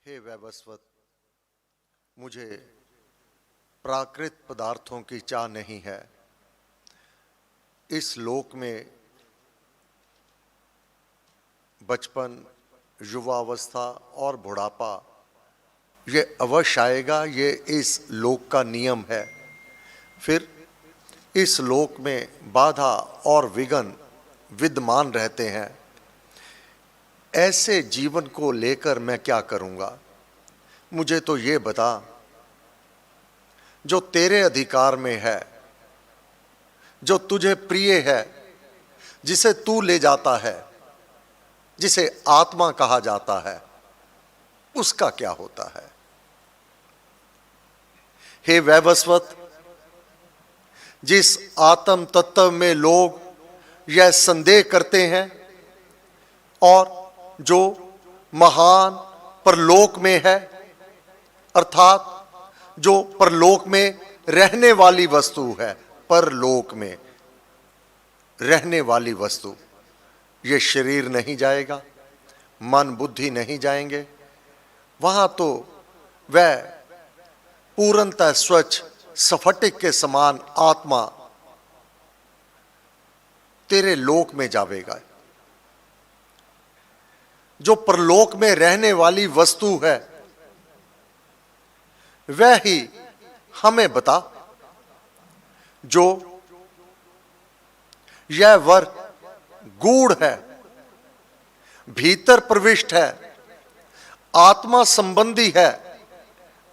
हे वैवस्वत, मुझे प्राकृत पदार्थों की चाह नहीं है। इस लोक में बचपन, युवावस्था और बुढ़ापा ये अवश्य आएगा, ये इस लोक का नियम है। फिर इस लोक में बाधा और विघ्न विद्यमान रहते हैं। ऐसे जीवन को लेकर मैं क्या करूंगा? मुझे तो ये बता, जो तेरे अधिकार में है, जो तुझे प्रिय है, जिसे तू ले जाता है, जिसे आत्मा कहा जाता है, उसका क्या होता है? हे वैवस्वत, जिस आत्म तत्व में लोग यह संदेह करते हैं और जो महान परलोक में है, अर्थात जो परलोक में रहने वाली वस्तु है, परलोक में रहने वाली वस्तु, ये शरीर नहीं जाएगा, मन बुद्धि नहीं जाएंगे, वहां तो वह पूर्णतः स्वच्छ स्फटिक के समान आत्मा तेरे लोक में जावेगा। जो परलोक में रहने वाली वस्तु है वह ही हमें बता। जो यह वर गूढ़ है, भीतर प्रविष्ट है, आत्मा संबंधी है,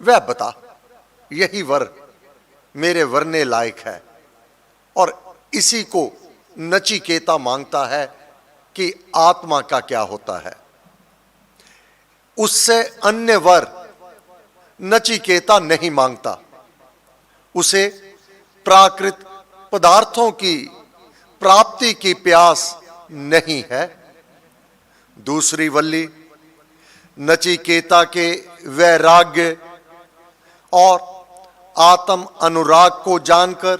वह बता। यही वर मेरे वरने लायक है और इसी को नचिकेता मांगता है कि आत्मा का क्या होता है। उससे अन्य वर नचिकेता नहीं मांगता। उसे प्राकृत पदार्थों की प्राप्ति की प्यास नहीं है। दूसरी वल्ली नचिकेता के वैराग्य और आत्म अनुराग को जानकर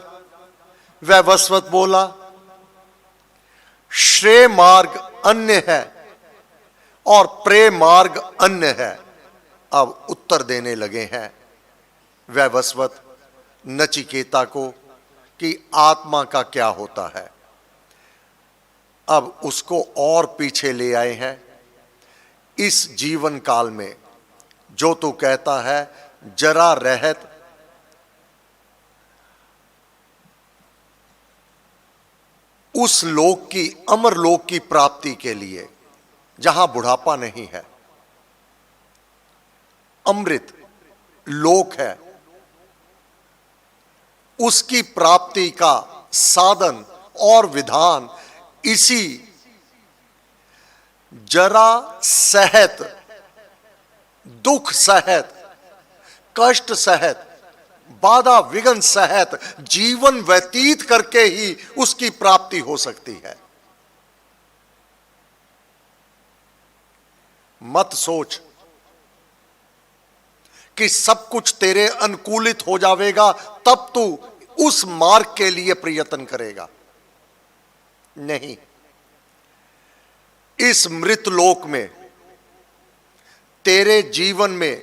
वैवस्वत बोला, श्रेय मार्ग अन्य है और प्रेम मार्ग अन्य है। अब उत्तर देने लगे हैं वैवस्वत नचिकेता को कि आत्मा का क्या होता है। अब उसको और पीछे ले आए हैं। इस जीवन काल में जो तू कहता है जरा रहत उस लोक की, अमर लोक की प्राप्ति के लिए, जहां बुढ़ापा नहीं है, अमृत लोक है, उसकी प्राप्ति का साधन और विधान इसी जरा सहत, दुख सहत, कष्ट सहत, बाधा विघ्न सहत जीवन व्यतीत करके ही उसकी प्राप्ति हो सकती है। मत सोच कि सब कुछ तेरे अनुकूलित हो जाएगा तब तू उस मार्ग के लिए प्रयत्न करेगा। नहीं, इस मृत लोक में तेरे जीवन में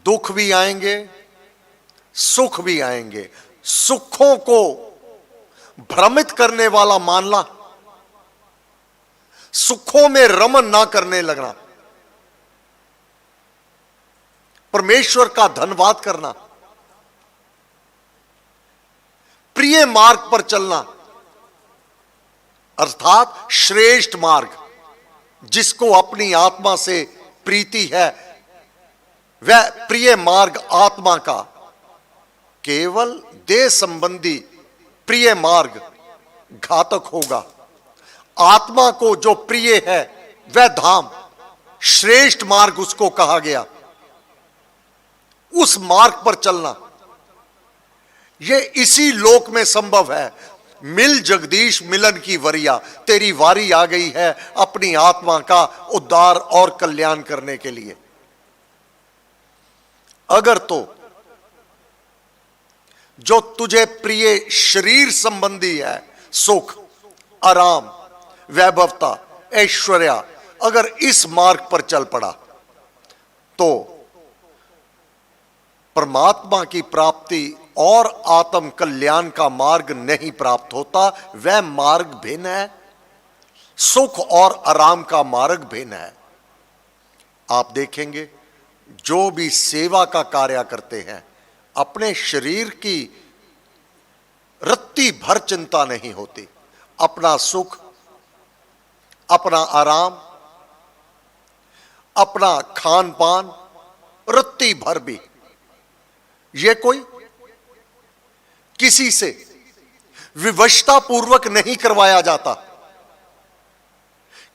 दुख भी आएंगे, सुख भी आएंगे। सुखों को भ्रमित करने वाला मानना, सुखों में रमन ना करने लगना, परमेश्वर का धन्यवाद करना, प्रिय मार्ग पर चलना, अर्थात श्रेष्ठ मार्ग, जिसको अपनी आत्मा से प्रीति है, वह प्रिय मार्ग आत्मा का। केवल देह संबंधी प्रिय मार्ग घातक होगा। आत्मा को जो प्रिय है वह धाम, श्रेष्ठ मार्ग उसको कहा गया। उस मार्ग पर चलना यह इसी लोक में संभव है। मिल जगदीश मिलन की वरिया, तेरी वारी आ गई है अपनी आत्मा का उद्धार और कल्याण करने के लिए। अगर तो जो तुझे प्रिय शरीर संबंधी है, सुख, आराम, वैभवता, ऐश्वर्य अगर इस मार्ग पर चल पड़ा तो परमात्मा की प्राप्ति और आत्म कल्याण का मार्ग नहीं प्राप्त होता। वह मार्ग भिन्न है, सुख और आराम का मार्ग भिन्न है। आप देखेंगे जो भी सेवा का कार्य करते हैं, अपने शरीर की रत्ती भर चिंता नहीं होती। अपना सुख, अपना आराम, अपना खान पान रत्ती भर भी, यह कोई किसी से विवशता पूर्वक नहीं करवाया जाता।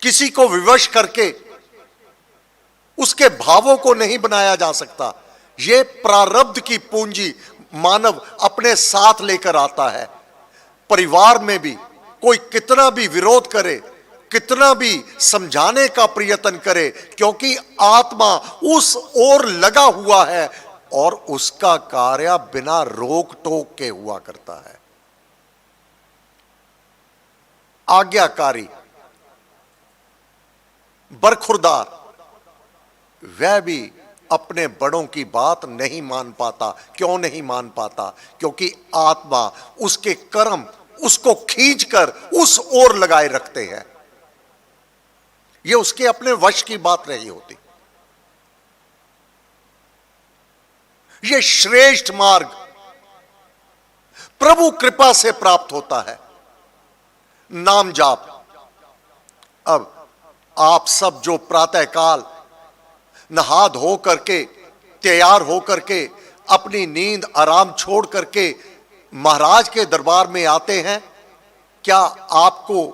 किसी को विवश करके उसके भावों को नहीं बनाया जा सकता। यह प्रारब्ध की पूंजी मानव अपने साथ लेकर आता है। परिवार में भी कोई कितना भी विरोध करे, कितना भी समझाने का प्रयत्न करे, क्योंकि आत्मा उस ओर लगा हुआ है और उसका कार्य बिना रोक टोक के हुआ करता है। आज्ञाकारी, बरखुरदार, वह भी अपने बड़ों की बात नहीं मान पाता। क्यों नहीं मान पाता? क्योंकि आत्मा, उसके कर्म उसको खींचकर उस ओर लगाए रखते हैं। यह उसके अपने वश की बात नहीं होती। यह श्रेष्ठ मार्ग प्रभु कृपा से प्राप्त होता है। नाम जाप। अब आप सब जो प्रातःकाल नहा धो करके, तैयार हो करके, अपनी नींद आराम छोड़ करके महाराज के दरबार में आते हैं, क्या आपको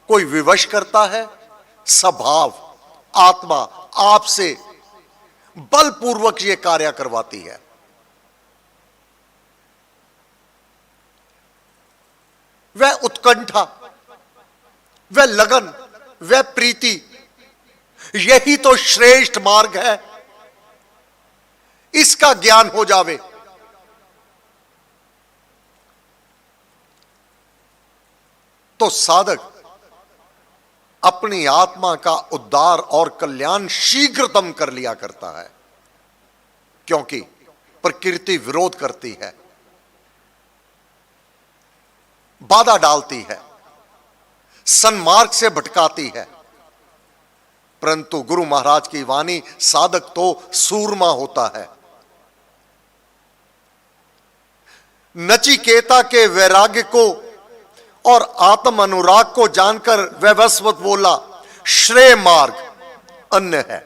कोई विवश करता है? स्वभाव आत्मा आपसे बलपूर्वक यह कार्य करवाती है। वह उत्कंठा, वह लगन, वह प्रीति, यही तो श्रेष्ठ मार्ग है। इसका ज्ञान हो जावे तो साधक अपनी आत्मा का उद्धार और कल्याण शीघ्रतम कर लिया करता है। क्योंकि प्रकृति विरोध करती है, बाधा डालती है, सन्मार्ग से भटकाती है। परंतु गुरु महाराज की वाणी, साधक तो सूरमा होता है। नचिकेता के वैराग्य को और आत्म अनुराग को जानकर वैवस्वत बोला, श्रेय मार्ग अन्य है।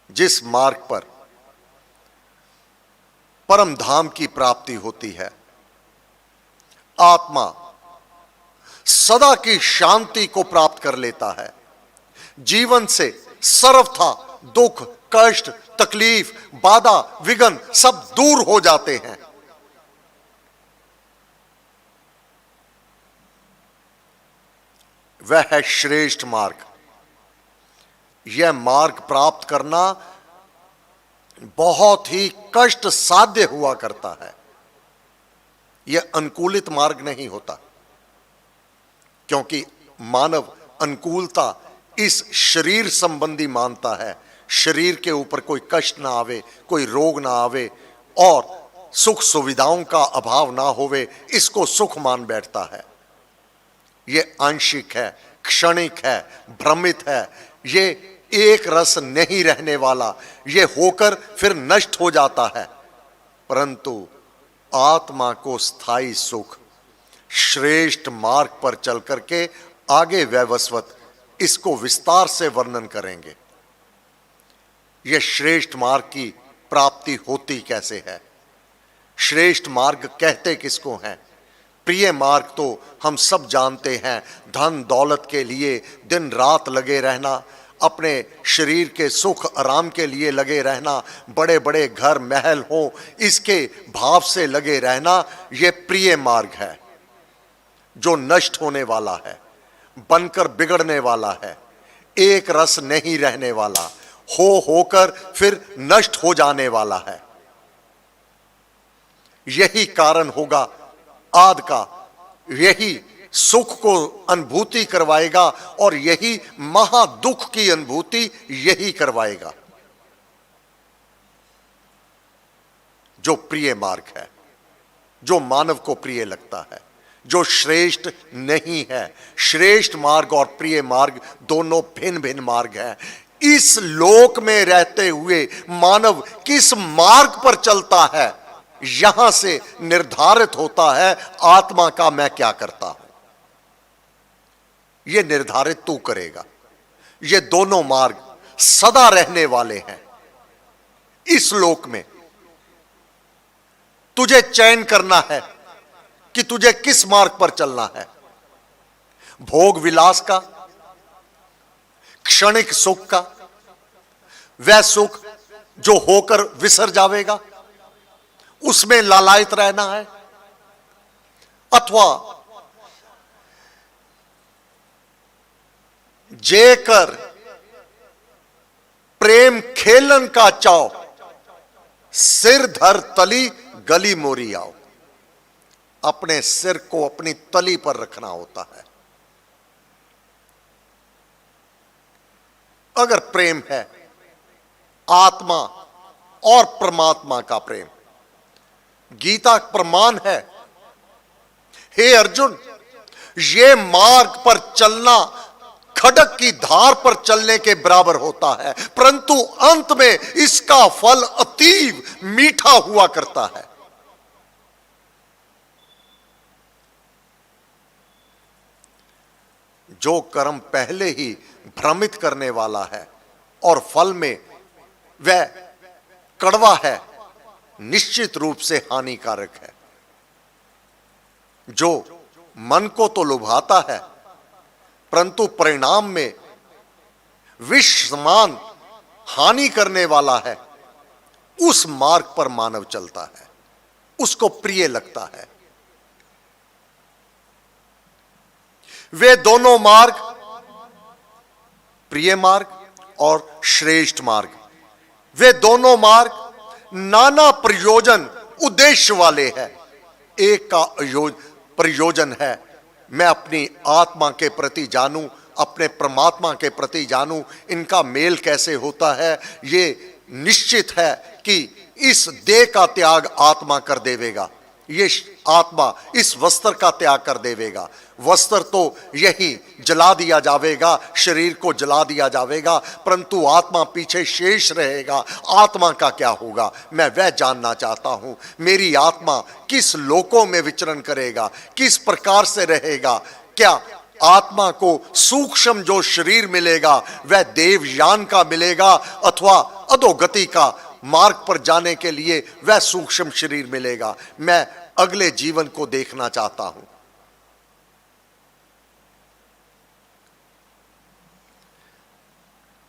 जिस मार्ग पर परम धाम की प्राप्ति होती है, आत्मा सदा की शांति को प्राप्त कर लेता है। जीवन से सर्वथा दुख, कष्ट, तकलीफ, बाधा, विघ्न सब दूर हो जाते हैं। वह है श्रेष्ठ मार्ग। यह मार्ग प्राप्त करना बहुत ही कष्ट साध्य हुआ करता है। यह अनुकूलित मार्ग नहीं होता, क्योंकि मानव अनुकूलता इस शरीर संबंधी मानता है। शरीर के ऊपर कोई कष्ट ना आवे, कोई रोग ना आवे और सुख सुविधाओं का अभाव ना होवे, इसको सुख मान बैठता है। यह आंशिक है, क्षणिक है, भ्रमित है। यह एक रस नहीं रहने वाला, यह होकर फिर नष्ट हो जाता है। परंतु आत्मा को स्थायी सुख श्रेष्ठ मार्ग पर चल करके आगे वैवस्वत इसको विस्तार से वर्णन करेंगे। यह श्रेष्ठ मार्ग की प्राप्ति होती कैसे है? श्रेष्ठ मार्ग कहते किसको हैं? प्रिय मार्ग तो हम सब जानते हैं, धन दौलत के लिए दिन रात लगे रहना, अपने शरीर के सुख आराम के लिए लगे रहना, बड़े बड़े घर महल हो इसके भाव से लगे रहना, यह प्रिय मार्ग है जो नष्ट होने वाला है, बनकर बिगड़ने वाला है, एक रस नहीं रहने वाला, होकर फिर नष्ट हो जाने वाला है। यही कारण होगा आदि का, यही सुख को अनुभूति करवाएगा और यही महादुख की अनुभूति यही करवाएगा। जो प्रिय मार्ग है, जो मानव को प्रिय लगता है, जो श्रेष्ठ नहीं है। श्रेष्ठ मार्ग और प्रिय मार्ग दोनों भिन्न भिन्न मार्ग हैं। इस लोक में रहते हुए मानव किस मार्ग पर चलता है, यहां से निर्धारित होता है आत्मा का मैं क्या करता हूं। यह निर्धारित तू करेगा। ये दोनों मार्ग सदा रहने वाले हैं। इस लोक में तुझे चयन करना है कि तुझे किस मार्ग पर चलना है। भोग विलास का, क्षणिक सुख का, वह सुख जो होकर विसर जावेगा, उसमें लालायित रहना है, अथवा जेकर प्रेम खेलन का चाव, सिर धर तली गली मोरी आओ। अपने सिर को अपनी तली पर रखना होता है। अगर प्रेम है आत्मा और परमात्मा का प्रेम, गीता प्रमाण है, हे अर्जुन, ये मार्ग पर चलना खड्ग की धार पर चलने के बराबर होता है, परंतु अंत में इसका फल अतीव मीठा हुआ करता है। जो कर्म पहले ही भ्रमित करने वाला है और फल में वह कड़वा है, निश्चित रूप से हानिकारक है। जो मन को तो लुभाता है, परंतु परिणाम में विष समान हानि करने वाला है, उस मार्ग पर मानव चलता है, उसको प्रिय लगता है। वे दोनों मार्ग, प्रिय मार्ग और श्रेष्ठ मार्ग, वे दोनों मार्ग नाना प्रयोजन उद्देश्य वाले हैं। एक का प्रयोजन है मैं अपनी आत्मा के प्रति जानूं, अपने परमात्मा के प्रति जानूं, इनका मेल कैसे होता है। ये निश्चित है कि इस देह का त्याग आत्मा कर देवेगा, ये आत्मा इस वस्त्र का त्याग कर देवेगा। वस्त्र तो यही जला दिया जावेगा, शरीर को जला दिया जावेगा, परंतु आत्मा पीछे शेष रहेगा। आत्मा का क्या होगा, मैं वह जानना चाहता हूं। मेरी आत्मा किस लोकों में विचरण करेगा, किस प्रकार से रहेगा। क्या आत्मा को सूक्ष्म जो शरीर मिलेगा वह देवयान का मिलेगा, अथवा अधोगति का मार्ग पर जाने के लिए वह सूक्ष्म शरीर मिलेगा। मैं अगले जीवन को देखना चाहता हूं।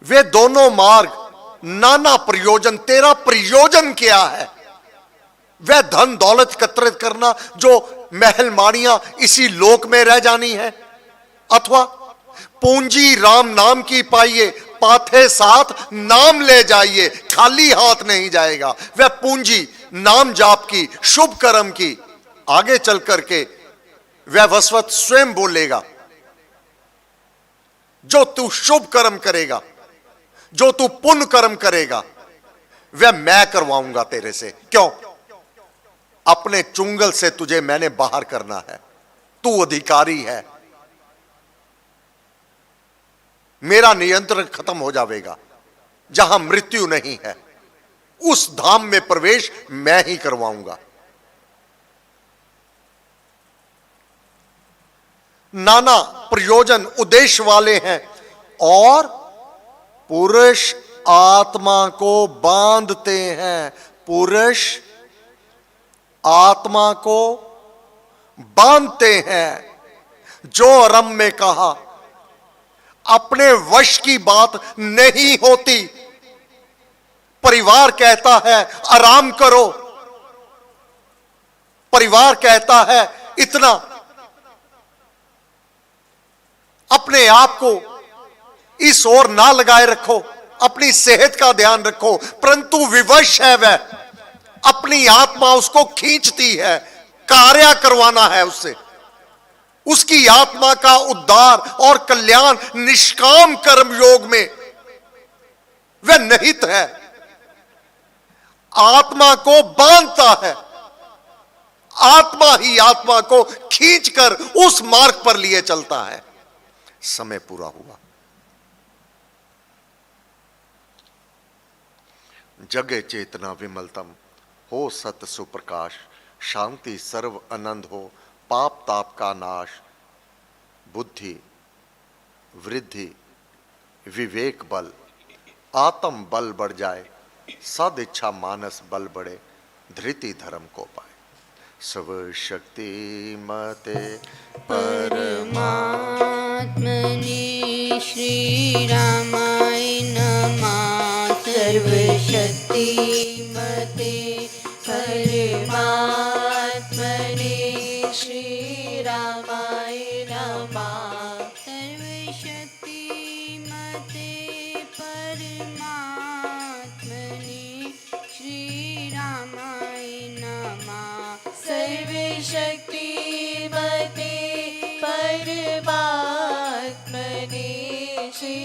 वे दोनों मार्ग नाना प्रयोजन, तेरा प्रयोजन क्या है? वह धन दौलत एकत्रित करना जो महल माड़ियां इसी लोक में रह जानी है, अथवा पूंजी राम नाम की पाइए, पाथे साथ नाम ले जाइए, खाली हाथ नहीं जाएगा। वह पूंजी नाम जाप की, शुभ कर्म की, आगे चल करके वह वसवत स्वयं बोलेगा। जो तू शुभ कर्म करेगा, जो तू पुण्य कर्म करेगा, वह मैं करवाऊंगा तेरे से। क्यों? अपने चुंगल से तुझे मैंने बाहर करना है। तू अधिकारी है, मेरा नियंत्रण खत्म हो जाएगा। जहां मृत्यु नहीं है उस धाम में प्रवेश मैं ही करवाऊंगा। नाना प्रयोजन उद्देश्य वाले हैं और पुरुष आत्मा को बांधते हैं। पुरुष आत्मा को बांधते हैं। जो आरंभ में कहा, अपने वश की बात नहीं होती। परिवार कहता है आराम करो, परिवार कहता है इतना, अपने आप को इस ओर ना लगाए रखो, अपनी सेहत का ध्यान रखो, परंतु विवश है वह, अपनी आत्मा उसको खींचती है, कार्य करवाना है उससे। उसकी आत्मा का उद्धार और कल्याण निष्काम कर्म योग में वह निहित है। आत्मा को बांधता है, आत्मा ही आत्मा को खींचकर उस मार्ग पर लिए चलता है। समय पूरा हुआ। जगे चेतना विमलतम हो, सत सुप्रकाश, शांति सर्व आनंद हो, पाप ताप का नाश, बुद्धि वृद्धि विवेक बल, आत्म बल बढ़ जाए, सद इच्छा मानस बल बढ़े, धृति धर्म को पाए। सब शक्ति मते परमात्मने श्री रामाय नमः। सर्वशक्ति मते परमात्मने श्री रामाय नमः। सर्वशक्ति मते परमात्मने श्री रामाय नमः। सर्वशक्ति मते परमात्मने श्री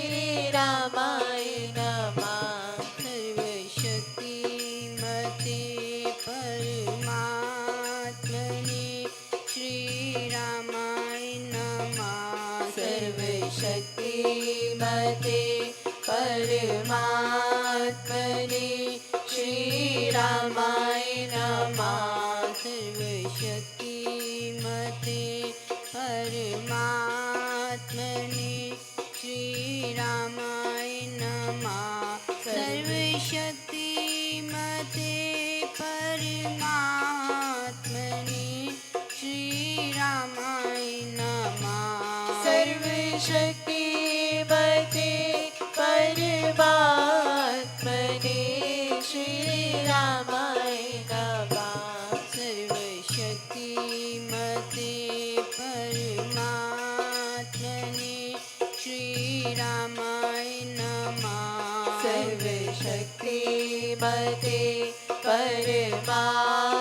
रामाय नमः। सर्वशक्ति मते परमात्मने श्री रामाय नमः। सर्वशक्ति मते परमात्मने श्री रामाय नमः। सर्वशक्ति मते परमात्मने श्री रामाय नमः। सर्वशक्ति मते परमात्मने श्री रामाय नमः। सर्वशक्ति मते परमात्मने श्री रामाय नमः। सर्वशक्ति मते परमात्मने श्री रामाय नमः। सर्वशक्ति मते परमात्मने